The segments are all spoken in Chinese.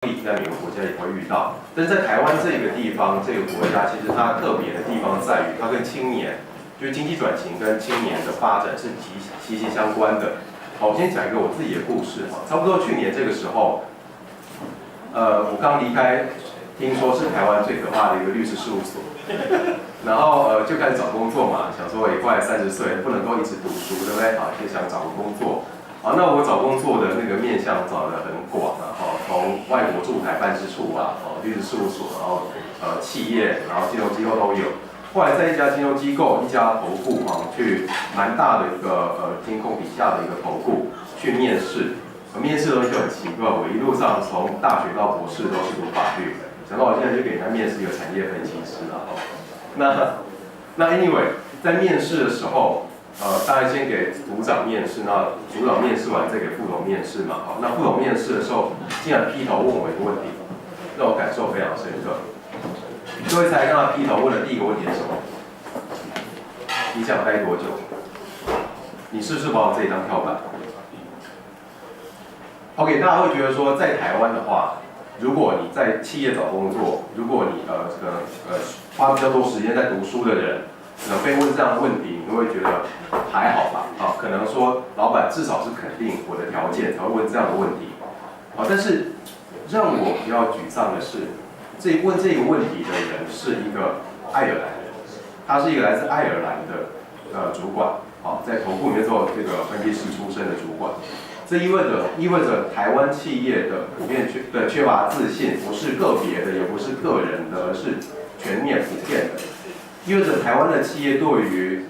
在每个国家也会遇到，但是在台湾这个地方，这个国家其实它特别的地方在于，它跟青年，就是经济转型跟青年的发展是息息相关的。好，我先讲一个我自己的故事哈，差不多去年这个时候，我刚离开，听说是台湾最可怕的一个律师事务所，然后就开始找工作嘛，想说也快30岁，不能够一直读书，对不对？好，就想找个工作。好，那我找工作的那个面向找得很广啊，从外国驻台办事处啊，律师事务所，然后企业，然后金融机构都有。后来在一家金融机构、一家投顾去蛮大的一个金控底下的一个投顾去面试。面试的东西就很奇怪，我一路上从大学到博士都是读法律的，想到我现在就给人家面试一个产业分析师了哈。那 anyway， 在面试的时候。大概先给组长面试，那组长面试完再给副总面试嘛。好，那副总面试的时候，竟然劈头问我一个问题，让我感受非常深刻。各位猜看他劈头问的第一个问题是什么？你想待多久？你是不是把我这里当跳板 ？OK， 大家会觉得说，在台湾的话，如果你在企业找工作，如果你花比较多时间在读书的人。被问这样的问题，你会觉得还好吧？可能说老板至少是肯定我的条件才会问这样的问题。但是让我比较沮丧的是，问这个问题的人是一个爱尔兰人，他是一个来自爱尔兰的主管，在投顾里面做这个分析师出身的主管。这意味着台湾企业的普遍缺乏自信，不是个别的，也不是个人的，而是全面普遍的。意味着台湾的企业对于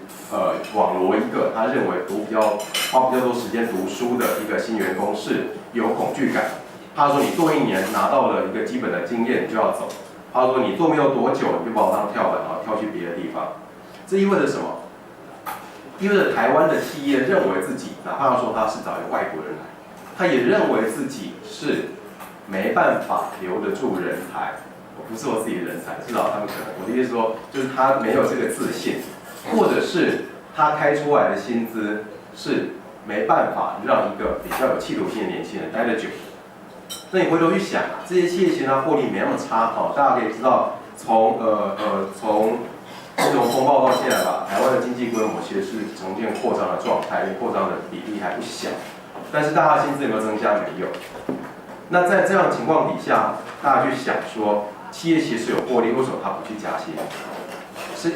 网罗一个他认为花比较多时间读书的一个新员工是有恐惧感。他说你做1年拿到了一个基本的经验，你就要走。他说你做没有多久，你就把我当跳板，然后跳去别的地方。这意味着什么？意味着台湾的企业认为自己，哪怕说他是找一个外国人来，他也认为自己是没办法留得住人才。不是我自己的人才，至少他们可能，我的意思说，就是他没有这个自信，或者是他开出来的薪资是没办法让一个比较有企图心的年轻人待得久。那你回头去想，这些企业其实它获利没那么差，大家可以知道，从金融风暴到现在吧，台湾的经济规模其实是重建扩张的状态，扩张的比例还不小，但是大家薪资有没有增加？没有。那在这样的情况底下，大家去想说。企业其实有获利，为什么他不去加薪？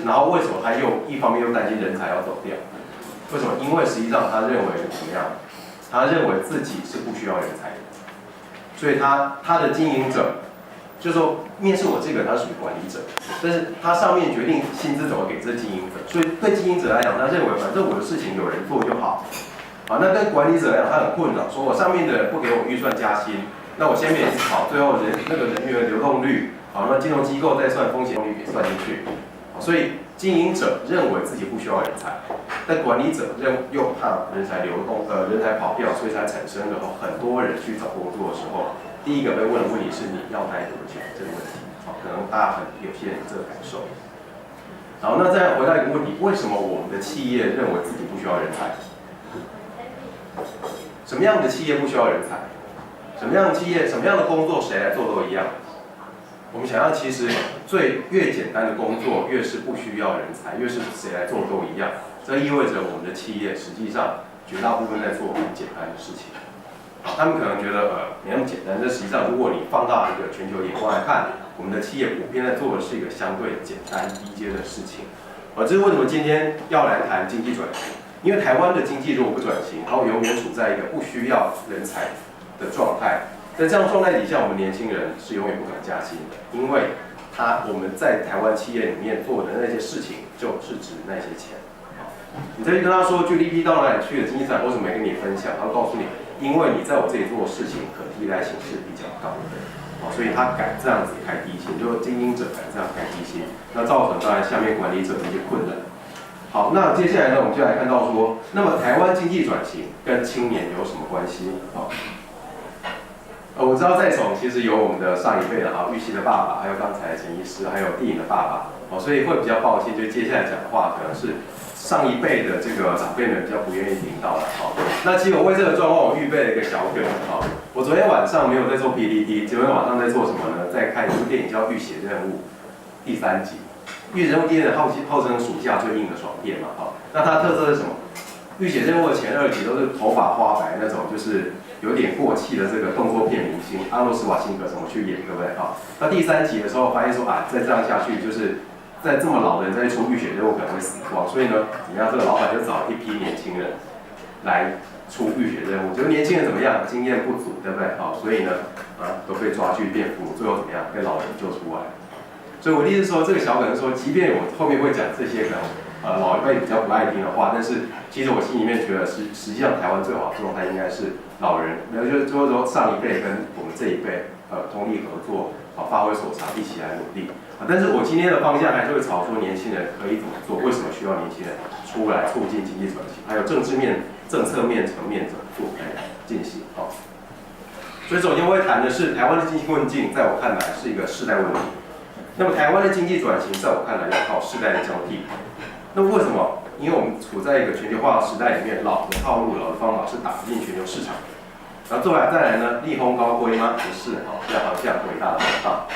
然后为什么他一方面又担心人才要走掉？为什么？因为实际上他认为怎么样？他认为自己是不需要人才的，所以他的经营者，就是说面试我这个人他属于管理者，但是他上面决定薪资怎么给这经营者，所以对经营者来讲，他认为反正我的事情有人做就好。那跟管理者来讲，他很困扰，说我上面的人不给我预算加薪，那我下面也是跑，最后那个人员流动率。那金融机构再算风险率也算进去，所以经营者认为自己不需要人才，但管理者又怕人才流动，人才跑掉，所以才产生了很多人去找工作的时候，第一个被问的问题是你要待多久这个问题，可能大家有些人有这个感受。好，那再回到一个问题，为什么我们的企业认为自己不需要人才？什么样的企业不需要人才？什么样的企业、什么样的工作谁来做都一样？我们想要，其实越简单的工作，越是不需要人才，越是谁来做都一样。这意味着我们的企业实际上绝大部分在做很简单的事情。他们可能觉得没那么简单，但实际上如果你放大一个全球眼光来看，我们的企业普遍在做的是一个相对简单低阶的事情。这是为什么今天要来谈经济转型？因为台湾的经济如果不转型，它会永远处在一个不需要人才的状态。在这样状态底下，我们年轻人是永远不可能加薪的，因为我们在台湾企业里面做的那些事情，就是值那些钱。你再去跟他说 GDP 到哪里去了，经济产为什么没跟你分享？他会告诉你，因为你在我这里做的事情可替代性是比较高的，所以他敢这样子开低薪，就是经营者敢这样开低薪，那造成当然下面管理者的一些困难。好，那接下来呢，我们就来看到说，那么台湾经济转型跟青年有什么关系？我知道在场其实有我们的上一辈的玉溪的爸爸，还有刚才的陈医师，还有电影的爸爸，所以会比较抱歉，就接下来讲的话可能是上一辈的这个长辈们比较不愿意听到了。好，那其实我为这个状况，我预备了一个小梗。好，我昨天晚上没有在做 PPT， 昨天晚上在做什么呢？在看一部电影叫《浴血任务》第3集。《浴血任务》第2集号称暑假最硬的爽片嘛。好，那它的特色是什么？《浴血任务》的前2集都是头发花白那种，就是有点过气的这个动作片明星，阿诺·施瓦辛格怎么去演，对不对？好，那第3集的时候发现说啊，再这样下去，就是在这么老的人再去出《浴血任务》可能会死光，所以呢，怎么样？这个老板就找一批年轻人来出《浴血任务》，结果年轻人怎么样？经验不足，对不对？好，所以呢，都被抓去变父母，最后怎么样？被老人救出来。所以我的意思是说，这个小梗是说，即便我后面会讲这些可能老一辈比较不爱听的话，但是其实我心里面觉得实际上台湾最好的状态应该是老人，就是说上一辈跟我们这一辈通力合作，发挥所长，一起来努力。但是我今天的方向还是会朝说年轻人可以怎么做，为什么需要年轻人出来促进经济转型，还有政治面、政策面层面怎么做来进行。好，所以首先我会谈的是台湾的经济困境，在我看来是一个世代问题。那么台湾的经济转型，在我看来要靠世代的交替。那为什么？因为我们处在一个全球化的时代里面，老的套路、老的方法是打不进全球市场。然后再来呢，利空高归吗？不是，要好像伟大的广告。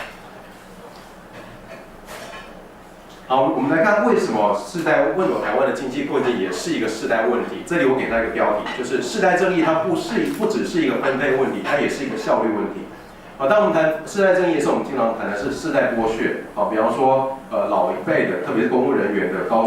好，我们来看为什么台湾的经济困境也是一个世代问题。这里我给它一个标题，就是世代正义，它不只是一个分配问题，它也是一个效率问题。好，当我们谈世代正义的时候，我们经常谈的是世代剥削。好，比方说老一辈的，特别是公务人员的高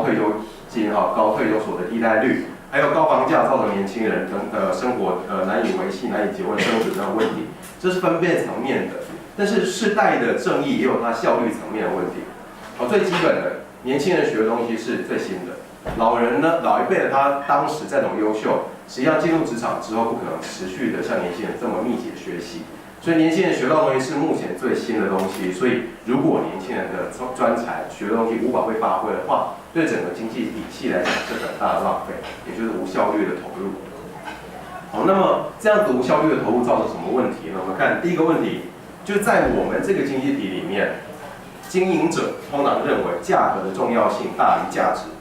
退休金、高退休所得替代率，还有高房价造成年轻人生活难以维系、难以结婚生子这种问题，这是分配层面的。但是世代的正义也有它效率层面的问题。好，最基本的，年轻人学的东西是最新的，老人呢，老一辈的他当时再怎么优秀，实际上进入职场之后不可能持续的像年轻人这么密集的学习。所以年轻人学到的东西是目前最新的东西，所以如果年轻人的专才学的东西无法被发挥的话，对整个经济体系来讲是很大的浪费，也就是无效率的投入。好，那么这样子无效率的投入造成什么问题呢？我们看第一个问题，就是在我们这个经济体里面，经营者通常认为价格的重要性大于价值，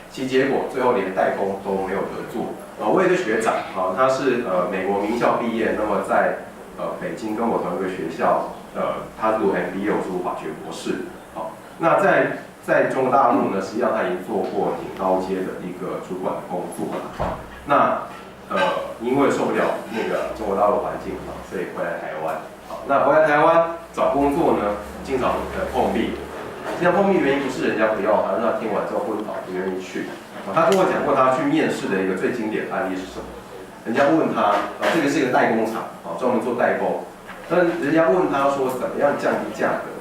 其结果最后连代工都没有得做。我有一个学长，他是美国名校毕业，那么在北京跟我同一个学校，他读 MBA， 我读法学博士。好，那在中国大陆呢，实际上他已经做过挺高阶的一个主管的工作了。好，那因为受不了那个中国大陆环境，所以回来台湾。好，那回来台湾找工作呢，经常碰壁。经常碰壁原因不是人家不要他，让他听完之后昏倒不愿意去。他跟我讲过他去面试的一个最经典案例是什么？人家问他，这个是一个代工厂，专门做代工。但人家问他说，怎么样降低价格？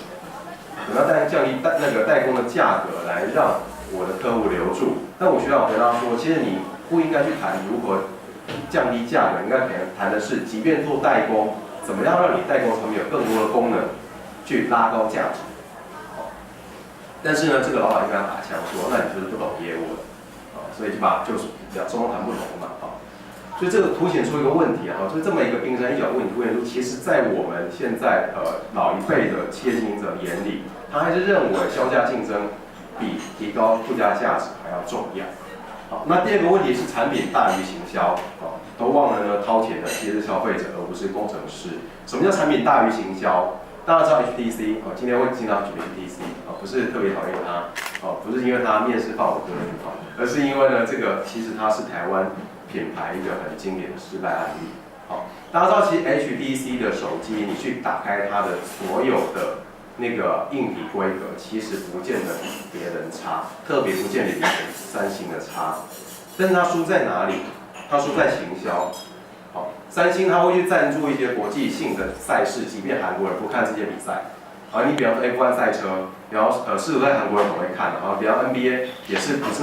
怎么样降低那个代工的价格，来让我的客户留住？但我学长回答说，其实你不应该去谈如何降低价格，应该谈的是，即便做代工，怎么样让你代工上面有更多的功能，去拉高价值。但是呢，这个老板就跟他打枪说，那你就是不懂业务了，所以就是双方谈不拢嘛，所以这个凸显出一个问题啊，就是这么一个冰山一角的问题，凸显出其实在我们现在老一辈的企业经营者眼里，他还是认为销价竞争比提高附加价值还要重要。好，那第二个问题是产品大于行销，都忘了呢掏钱的其实是消费者，而不是工程师。什么叫产品大于行销？大家知道 HTC， 今天会经常举 HTC， 不是特别讨厌他，不是因为他面试放我歌，而是因为呢这个其实它是台湾品牌一个很经典的失败案例。好，大家知道其实 HTC 的手机，你去打开它的所有的那个硬体规格，其实不见得比别人差，特别不见得比三星的差。但是它输在哪里？它输在行销。好，三星它会去赞助一些国际性的赛事，即便韩国人不看这些比赛。你比方说 F1 赛车，比方世足赛韩国人很会看，比方 NBA 也是不是那么